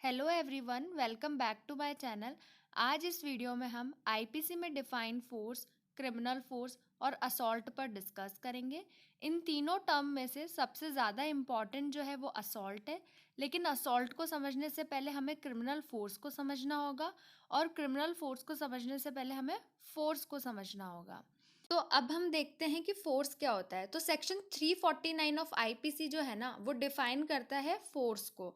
Hello everyone, welcome back to my channel. आज इस video में हम आईपीसी में डिफाइन फोर्स, क्रिमिनल फोर्स और असॉल्ट पर डिस्कस करेंगे। इन तीनों टर्म में से सबसे ज़्यादा इम्पॉर्टेंट जो है वो असॉल्ट है, लेकिन असॉल्ट को समझने से पहले हमें क्रिमिनल फोर्स को समझना होगा और क्रिमिनल फोर्स को समझने से पहले हमें फोर्स को समझना होगा। तो अब हम देखते हैं कि फोर्स क्या होता है। तो सेक्शन 349 ऑफ आईपीसी जो है ना, वो डिफाइन करता है फोर्स को।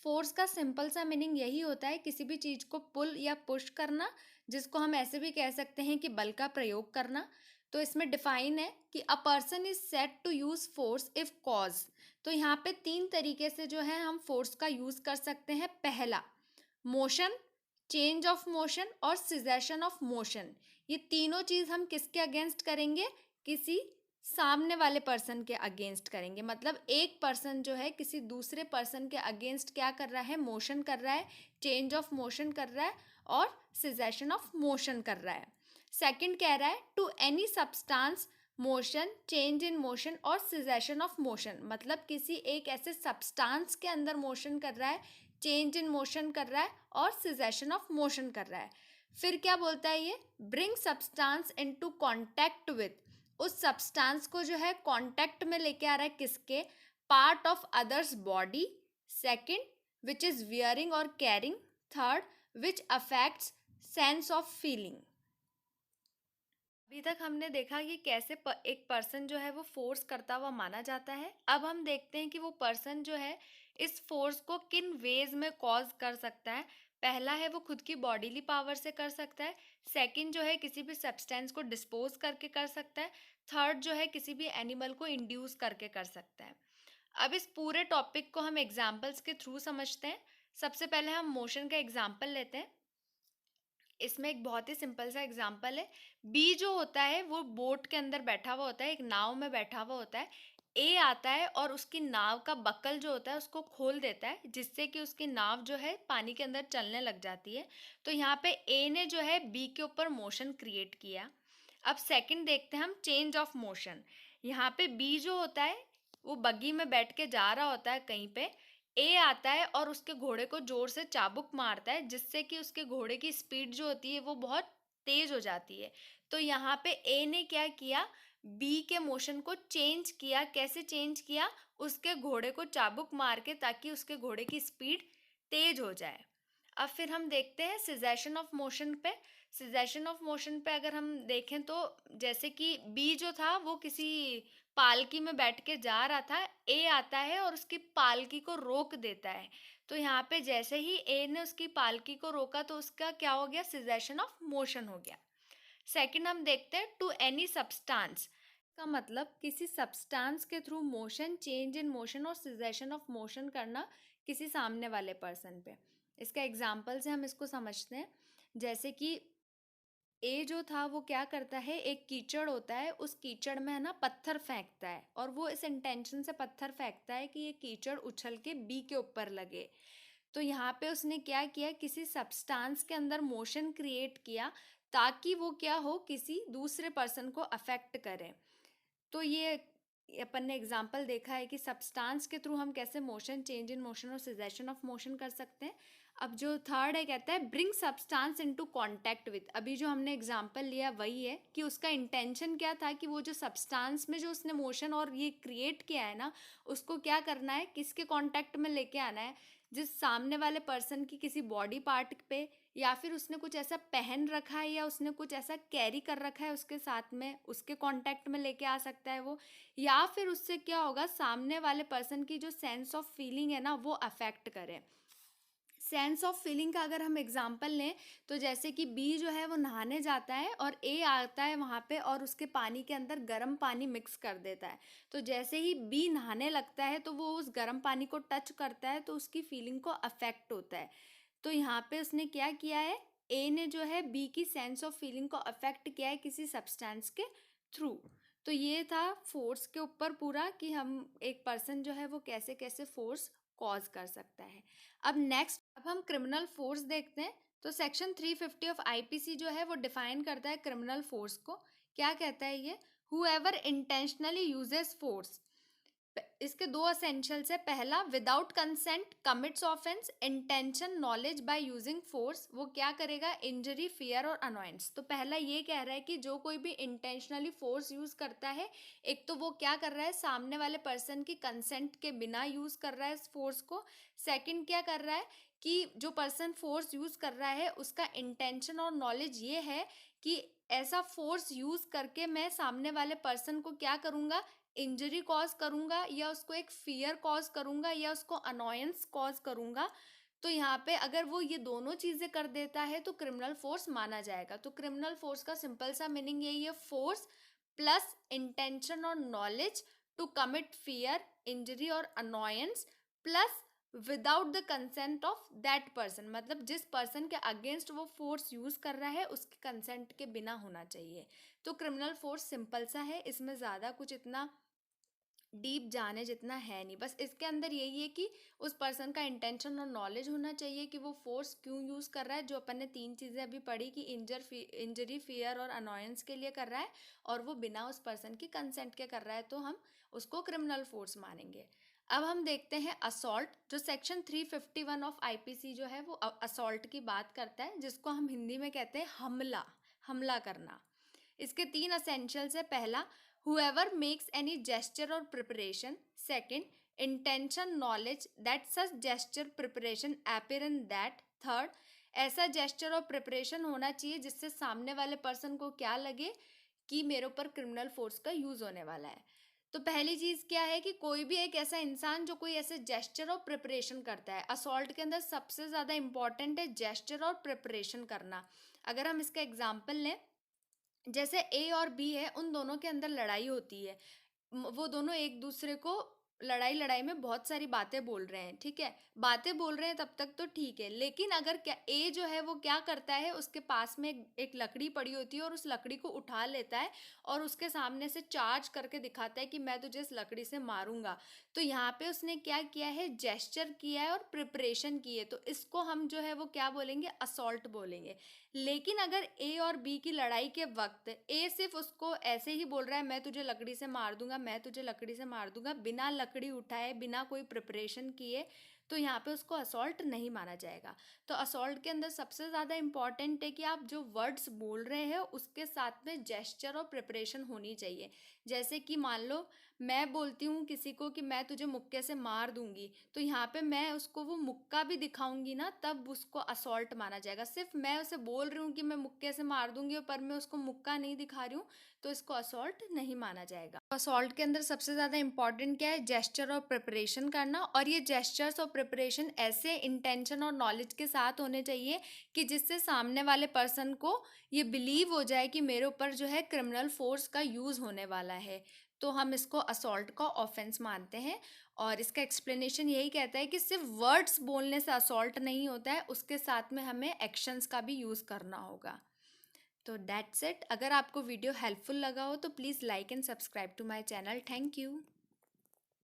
फोर्स का सिंपल सा मीनिंग यही होता है, किसी भी चीज को पुल या पुश करना, जिसको हम ऐसे भी कह सकते हैं कि बल का प्रयोग करना। तो इसमें डिफाइन है कि a person is said to use force if cause. तो यहाँ पे तीन तरीके से जो है हम फोर्स का यूज कर सकते हैं। पहला, मोशन, चेंज ऑफ मोशन और सिजेशन ऑफ मोशन। ये तीनों चीज हम किसके अगेंस्ट करेंगे? किसी सामने वाले पर्सन के अगेंस्ट करेंगे। मतलब एक पर्सन जो है किसी दूसरे पर्सन के अगेंस्ट क्या कर रहा है? मोशन कर रहा है, चेंज ऑफ मोशन कर रहा है और सिजेशन ऑफ मोशन कर रहा है। सेकंड कह रहा है to any substance, motion, change in motion और सिजेशन ऑफ मोशन। मतलब किसी एक ऐसे सब्सटेंस के अंदर मोशन कर रहा है, चेंज इन मोशन कर रहा है और सिजेशन ऑफ मोशन कर रहा है। फिर क्या बोलता है ये? Bring substance into contact with. उस सब्सटेंस को जो है कांटेक्ट में लेके आ रहा है किसके? Part of others body. Second, which is wearing और carrying. Third, which affects sense of feeling. अभी तक हमने देखा कि कैसे एक पर्सन जो है वो फोर्स करता हुआ माना जाता है। अब हम देखते हैं कि वो पर्सन जो है इस फोर्स को किन वेज में कॉज कर सकता है। पहला है वो खुद की बॉडीली पावर से कर सकता है। सेकंड जो है किसी भी सब्सटेंस को डिस्पोज करके कर सकता है। थर्ड जो है किसी भी एनिमल को इंड्यूस करके कर सकता है। अब इस पूरे टॉपिक को हम एग्जाम्पल्स के थ्रू समझते हैं। सबसे पहले हम मोशन का एग्जाम्पल लेते हैं। इसमें एक बहुत ही सिंपल सा एग्जांपल है। बी जो होता है वो बोट के अंदर बैठा हुआ होता है, एक नाव में बैठा हुआ होता है। ए आता है और उसकी नाव का बक्कल जो होता है उसको खोल देता है, जिससे कि उसकी नाव जो है पानी के अंदर चलने लग जाती है। तो यहाँ पे ए ने जो है बी के ऊपर मोशन क्रिएट किया। अब सेकंड देखते हैं हम, चेंज ऑफ मोशन। यहाँ पे बी जो होता है वो बग्गी में बैठ के जा रहा होता है कहीं पे। ए आता है और उसके घोड़े को जोर से चाबुक मारता है, जिससे कि उसके घोड़े की स्पीड जो होती है वो बहुत तेज हो जाती है। तो यहाँ पे ए ने क्या किया? बी के मोशन को चेंज किया। कैसे चेंज किया? उसके घोड़े को चाबुक मार के, ताकि उसके घोड़े की स्पीड तेज हो जाए। अब फिर हम देखते हैं सिजेशन ऑफ मोशन पे। सिजेशन ऑफ मोशन पे अगर हम देखें तो जैसे कि बी जो था वो किसी पालकी में बैठ के जा रहा था। ए आता है और उसकी पालकी को रोक देता है। तो यहाँ पे जैसे ही ए ने उसकी पालकी को रोका तो उसका क्या हो गया? सिजेशन ऑफ मोशन हो गया। सेकंड हम देखते हैं टू एनी सब्सटेंस। का मतलब किसी सब्सटेंस के through motion, change in motion और सिजेशन ऑफ मोशन करना किसी सामने वाले पर्सन पे। इसका एग्जाम्पल से हम इसको समझते हैं। जैसे कि ए जो था वो क्या करता है, एक कीचड़ होता है, उस कीचड़ में है ना पत्थर फेंकता है, और वो इस इंटेंशन से पत्थर फेंकता है कि ये कीचड़ उछल के बी के ऊपर लगे। तो यहाँ पे उसने क्या किया? किसी सब्सटेंस के अंदर मोशन क्रिएट किया, ताकि वो क्या हो? किसी दूसरे पर्सन को अफेक्ट करे। तो ये अपन ने एग्जाम्पल देखा है कि सब्सटेंस के थ्रू हम कैसे मोशन, चेंज इन मोशन और सिजेशन ऑफ मोशन कर सकते हैं। अब जो थर्ड है, कहता है bring substance into contact with. अभी जो हमने एग्जाम्पल लिया वही है कि उसका इंटेंशन क्या था कि वो जो सब्सटेंस में जो उसने मोशन और ये क्रिएट किया है ना, उसको क्या करना है? किसके कांटेक्ट में लेके आना है? जिस सामने वाले पर्सन की किसी बॉडी पार्ट पे, या फिर उसने कुछ ऐसा पहन रखा है या उसने कुछ ऐसा कैरी कर रखा है उसके साथ में, उसके कांटेक्ट में लेके आ सकता है वो। या फिर उससे क्या होगा? सामने वाले पर्सन की जो सेंस ऑफ फीलिंग है ना, वो अफेक्ट करे। सेंस ऑफ फीलिंग का अगर हम एग्जांपल लें तो जैसे कि बी जो है वो नहाने जाता है और ए आता है वहाँ पे और उसके पानी के अंदर गर्म पानी मिक्स कर देता है। तो जैसे ही बी नहाने लगता है तो वो उस गर्म पानी को टच करता है, तो उसकी फीलिंग को अफेक्ट होता है। तो यहाँ पे उसने क्या किया है? ए ने जो है बी की सेंस ऑफ फीलिंग को अफेक्ट किया है किसी सब्सटेंस के थ्रू। तो ये था फोर्स के ऊपर पूरा, कि हम एक पर्सन जो है वो कैसे कैसे फोर्स कॉज कर सकता है। अब हम क्रिमिनल फोर्स देखते हैं। तो सेक्शन 350 ऑफ आईपीसी जो है वो डिफाइन करता है क्रिमिनल फोर्स को। क्या कहता है ये? Whoever intentionally uses force. इसके दो एसेंशियल्स है। पहला, without consent commits offence, intention, knowledge by using force. वो क्या करेगा? इंजरी, फियर और अनोयंस। तो पहला ये कह रहा है कि जो कोई भी इंटेंशनली फोर्स यूज करता है, एक तो वो क्या कर रहा है? सामने वाले पर्सन की कंसेंट के बिना यूज कर रहा है इस फोर्स को। सेकंड क्या कर रहा है कि जो पर्सन फोर्स यूज कर रहा है उसका इंटेंशन और नॉलेज ये है कि ऐसा फोर्स यूज करके मैं सामने वाले पर्सन को क्या करूंगा? इंजरी कॉज करूंगा, या उसको एक फियर कॉज करूंगा, या उसको अनोयंस कॉज करूंगा। तो यहाँ पे अगर वो ये दोनों चीजें कर देता है तो क्रिमिनल फोर्स माना जाएगा। तो क्रिमिनल फोर्स का सिंपल सा मीनिंग यही है, फोर्स प्लस इंटेंशन और knowledge to commit fear, injury और annoyance, plus without the consent of that person. मतलब जिस पर्सन के अगेंस्ट वो फोर्स यूज कर रहा है उसके कंसेंट के बिना होना चाहिए। तो क्रिमिनल फोर्स सिंपल सा है, इसमें ज़्यादा कुछ इतना डीप जाने जितना है नहीं। बस इसके अंदर यही है कि उस पर्सन का इंटेंशन और नॉलेज होना चाहिए कि वो फोर्स क्यों यूज़ कर रहा है, जो अपन ने तीन चीज़ें अभी पढ़ी कि इंजरी, फियर और अनोयंस के लिए कर रहा है, और वो बिना उस पर्सन की कंसेंट के कर रहा है, तो हम उसको क्रिमिनल फोर्स मानेंगे। अब हम देखते हैं असॉल्ट, जो सेक्शन 351 ऑफ आईपीसी जो है वो असॉल्ट की बात करता है, जिसको हम हिंदी में कहते हैं हमला, हमला करना। इसके तीन असेंशियल्स है। पहला, whoever makes any gesture or preparation. Second, intention, knowledge that such gesture preparation appear in that. Third, ऐसा gesture और preparation होना चाहिए जिससे सामने वाले पर्सन को क्या लगे कि मेरे ऊपर क्रिमिनल फोर्स का यूज होने वाला है। तो पहली चीज क्या है कि कोई भी एक ऐसा इंसान जो कोई ऐसे जेस्चर और प्रिपरेशन करता है। असॉल्ट के अंदर सबसे ज्यादा इंपॉर्टेंट है जेस्चर और प्रिपरेशन करना। अगर हम इसका एग्जाम्पल लें, जैसे ए और बी है, उन दोनों के अंदर लड़ाई होती है। वो दोनों एक दूसरे को लड़ाई लड़ाई में बहुत सारी बातें बोल रहे हैं, ठीक है, बातें बोल रहे हैं तब तक तो ठीक है। लेकिन अगर क्या ए जो है वो क्या करता है, उसके पास में एक लकड़ी पड़ी होती है और उस लकड़ी को उठा लेता है और उसके सामने से चार्ज करके दिखाता है कि मैं तुझे इस लकड़ी से मारूंगा। तो यहाँ पे उसने क्या किया है? जेस्चर किया है और प्रिपरेशन की है। तो इसको हम जो है वो क्या बोलेंगे? असॉल्ट बोलेंगे। लेकिन अगर ए और बी की लड़ाई के वक्त ए सिर्फ उसको ऐसे ही बोल रहा है मैं तुझे लकड़ी से मार दूंगा, मैं तुझे लकड़ी से मार दूंगा, बिना लकड़ी उठाए, बिना कोई प्रिपरेशन किए, तो यहाँ पे उसको असॉल्ट नहीं माना जाएगा। तो असॉल्ट के अंदर सबसे ज़्यादा इंपॉर्टेंट है कि आप जो वर्ड्स बोल रहे हैं उसके साथ में जेस्चर और प्रिपरेशन होनी चाहिए। जैसे कि मान लो मैं बोलती हूँ किसी को कि मैं तुझे मुक्के से मार दूंगी, तो यहाँ पे मैं उसको वो मुक्का भी दिखाऊंगी ना, तब उसको असॉल्ट माना जाएगा। सिर्फ मैं उसे बोल रही हूँ कि मैं मुक्के से मार दूंगी पर मैं उसको मुक्का नहीं दिखा रही हूँ, तो इसको असॉल्ट नहीं माना जाएगा। असॉल्ट के अंदर सबसे ज़्यादा इंपॉर्टेंट क्या है? जेस्चर और प्रिपरेशन करना। और ये जेस्चर्स और प्रिपरेशन ऐसे इंटेंशन और नॉलेज के साथ होने चाहिए कि जिससे सामने वाले पर्सन को ये बिलीव हो जाए कि मेरे ऊपर जो है क्रिमिनल फोर्स का यूज़ होने वाला है। तो हम इसको असॉल्ट का ऑफेंस मानते हैं। और इसका एक्सप्लेनेशन यही कहता है कि सिर्फ वर्ड्स बोलने से असॉल्ट नहीं होता है, उसके साथ में हमें एक्शंस का भी यूज़ करना होगा। तो दैट्स इट। अगर आपको वीडियो हेल्पफुल लगा हो तो please like and subscribe to my channel. Thank you.